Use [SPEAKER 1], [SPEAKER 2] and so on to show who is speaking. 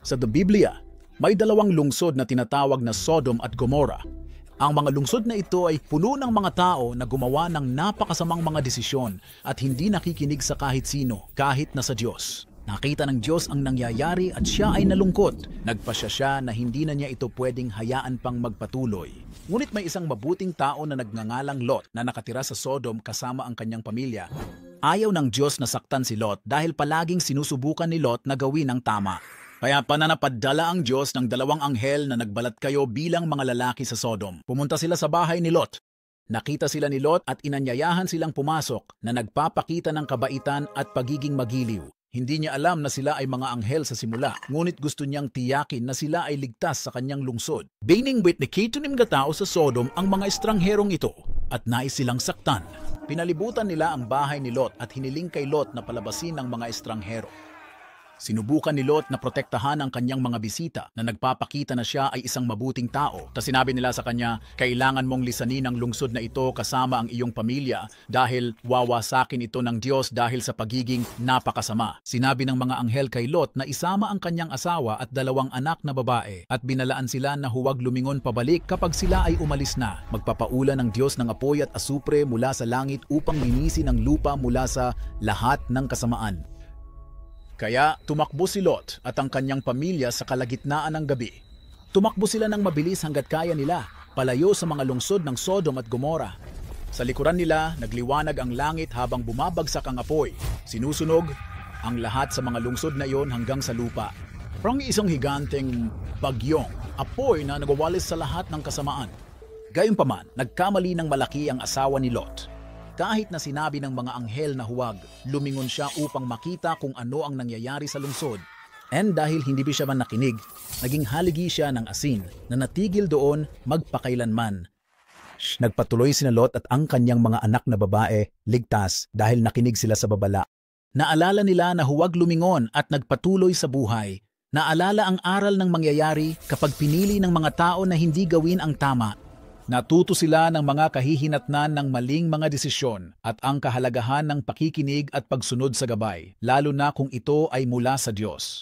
[SPEAKER 1] Sa The Biblia, may dalawang lungsod na tinatawag na Sodom at Gomorrah. Ang mga lungsod na ito ay puno ng mga tao na gumawa ng napakasamang mga desisyon at hindi nakikinig sa kahit sino, kahit na sa Diyos. Nakita ng Diyos ang nangyayari at siya ay nalungkot. Nagpasya siya na hindi na niya ito pwedeng hayaan pang magpatuloy. Ngunit may isang mabuting tao na nagngangalang Lot na nakatira sa Sodom kasama ang kanyang pamilya. Ayaw ng Diyos na saktan si Lot dahil palaging sinusubukan ni Lot na gawin ang tama. Kaya pananapadala ang Diyos ng dalawang anghel na nagbalat kayo bilang mga lalaki sa Sodom. Pumunta sila sa bahay ni Lot. Nakita sila ni Lot at inanyayahan silang pumasok na nagpapakita ng kabaitan at pagiging magiliw. Hindi niya alam na sila ay mga anghel sa simula, ngunit gusto niyang tiyakin na sila ay ligtas sa kanyang lungsod. Biningwit ni kitunim tao sa Sodom ang mga estrangherong ito at nais silang saktan. Pinalibutan nila ang bahay ni Lot at hiniling kay Lot na palabasin ng mga estranghero. Sinubukan ni Lot na protektahan ang kanyang mga bisita na nagpapakita na siya ay isang mabuting tao. Ta sinabi nila sa kanya, kailangan mong lisanin ang lungsod na ito kasama ang iyong pamilya dahil wawasakin ito ng Diyos dahil sa pagiging napakasama. Sinabi ng mga anghel kay Lot na isama ang kanyang asawa at dalawang anak na babae at binalaan sila na huwag lumingon pabalik kapag sila ay umalis na. Magpapaulan ng Diyos ng apoy at asupre mula sa langit upang linisin ang lupa mula sa lahat ng kasamaan. Kaya tumakbo si Lot at ang kanyang pamilya sa kalagitnaan ng gabi. Tumakbo sila ng mabilis hanggat kaya nila, palayo sa mga lungsod ng Sodom at Gomorrah. Sa likuran nila, nagliwanag ang langit habang bumabagsak ang apoy. Sinusunog ang lahat sa mga lungsod na iyon hanggang sa lupa. Parang isang higanteng bagyong apoy na nagwawalis sa lahat ng kasamaan. Gayunpaman, nagkamali ng malaki ang asawa ni Lot. Kahit na sinabi ng mga anghel na huwag, lumingon siya upang makita kung ano ang nangyayari sa lungsod. And dahil hindi siya man nakinig, naging haligi siya ng asin na natigil doon magpakailanman. Nagpatuloy sina Lot at ang kanyang mga anak na babae ligtas dahil nakinig sila sa babala. Naalala nila na huwag lumingon at nagpatuloy sa buhay. Naalala ang aral ng mangyayari kapag pinili ng mga tao na hindi gawin ang tama. Natuto sila ng mga kahihinatnan ng maling mga desisyon at ang kahalagahan ng pakikinig at pagsunod sa gabay, lalo na kung ito ay mula sa Diyos.